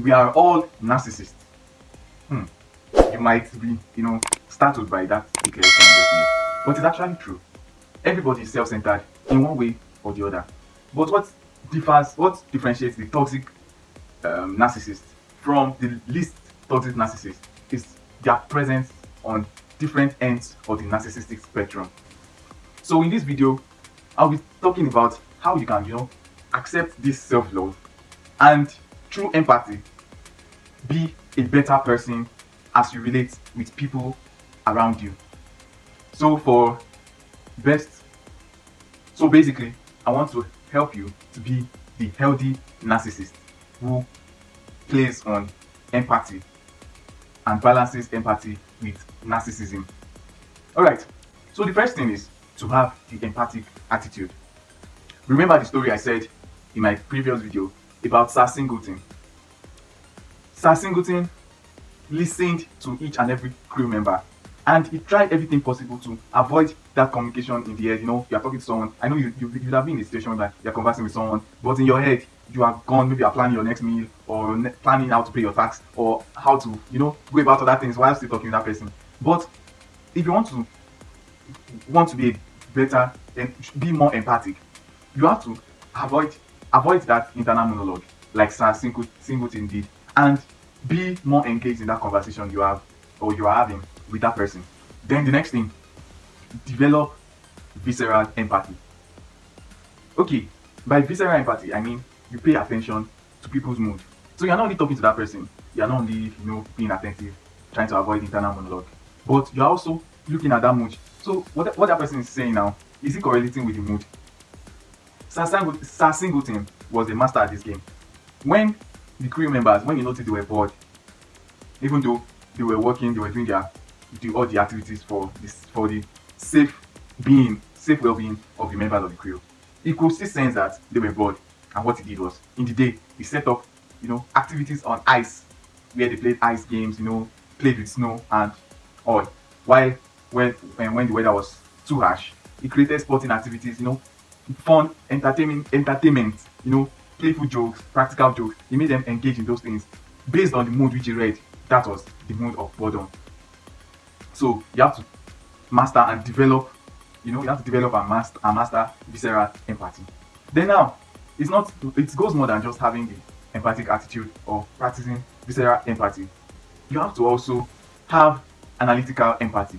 We are all narcissists. Hmm. You might be, startled by that declaration I just made, but it's actually true. Everybody is self-centered in one way or the other. But what differentiates the toxic narcissist from the least toxic narcissist is their presence on different ends of the narcissistic spectrum. So in this video, I'll be talking about how you can, accept this self-love and through empathy be a better person as you relate with people around you. So for best, so basically, I want to help you to be the healthy narcissist who plays on empathy and balances empathy with narcissism. Alright, so the first thing is to have the empathic attitude. Remember the story I said in my previous video about Sir Singleton. Sir Singleton listened to each and every crew member and he tried everything possible to avoid that communication in the head. You are talking to someone. I know you'd have been in a situation where you're conversing with someone, but in your head, you are gone. Maybe you're planning your next meal or planning how to pay your tax or how to, go about other things while still talking to that person. But if you want to be better and be more empathic, you have to avoid that internal monologue like Sir Singleton did and be more engaged in that conversation you have or you are having with that person. Then the next thing, develop visceral empathy. Okay, by visceral empathy, I mean you pay attention to people's mood. So you're not only talking to that person, you're not only being attentive, trying to avoid internal monologue, but you're also looking at that mood. So what that person is saying now, is it correlating with the mood? Sir Singleton was a master at this game. When the crew members, when you noticed they were bored, even though they were working, they were doing all the activities for the safe well-being of the members of the crew. He could still sense that they were bored, and what he did was, in the day, he set up, activities on ice, where they played ice games, played with snow and all. While when the weather was too harsh, he created sporting activities, fun, entertainment, playful jokes, practical jokes. He made them engage in those things based on the mood which he read. That was the mood of boredom. So you have to master and develop, and master visceral empathy. Then now, it goes more than just having the empathic attitude or practicing visceral empathy. You have to also have analytical empathy.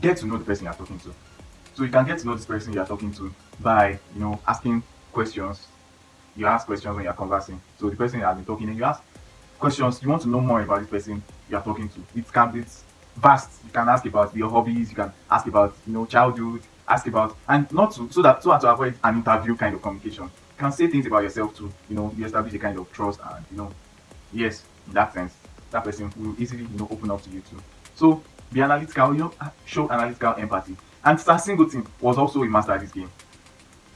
Get to know the person you're talking to. So you can get to know this person you're talking to by, asking questions. You ask questions when you're conversing. So the person has been talking and you ask questions. You want to know more about this person you're talking to. It's vast. You can ask about your hobbies. You can ask about, childhood. Ask about, and not to, so as to avoid an interview kind of communication. You can say things about yourself to, you establish a kind of trust and, yes, in that sense, that person will easily, open up to you too. So be analytical, show analytical empathy. And Sir Singleton was also a master at this game.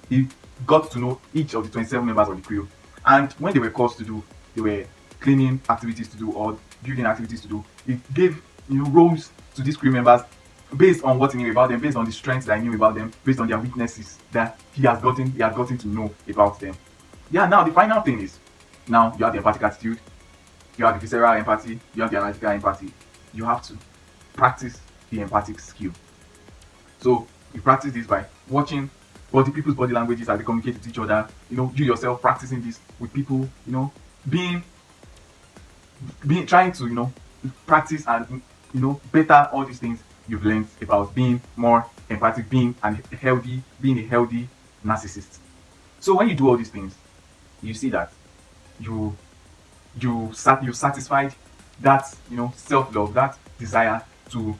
He got to know each of the 27 members of the crew. And when they were calls to do, they were cleaning activities to do or building activities to do. He gave, roles to these crew members based on what he knew about them, based on the strengths that he knew about them, based on their weaknesses that he had gotten to know about them. Yeah, now the final thing is, now you have the empathic attitude, you have the visceral empathy, you have the analytical empathy. You have to practice the empathic skill. So you practice this by watching people's body languages as they communicate with each other. You yourself practicing this with people. Being trying to practice and better all these things you've learned about being more empathic, being a healthy narcissist. So when you do all these things, you see that you satisfied that self-love, that desire to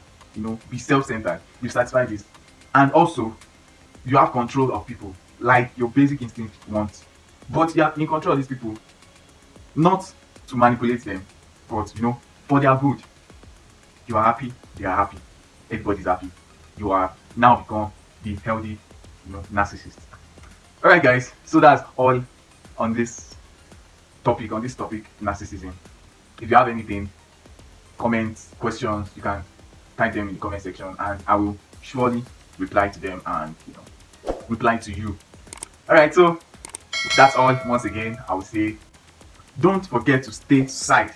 be self-centered. You satisfy this, and also you have control of people like your basic instinct wants. But you are in control of these people, not to manipulate them, but for their good. You are happy, they are happy, everybody's happy. You are now become the healthy, narcissist. Alright guys, so that's all on this topic, narcissism. If you have anything, comments, questions, you can type them in the comment section and I will surely reply to them and reply to you. Alright, so that's all. Once again, I will say Don't forget to stay side.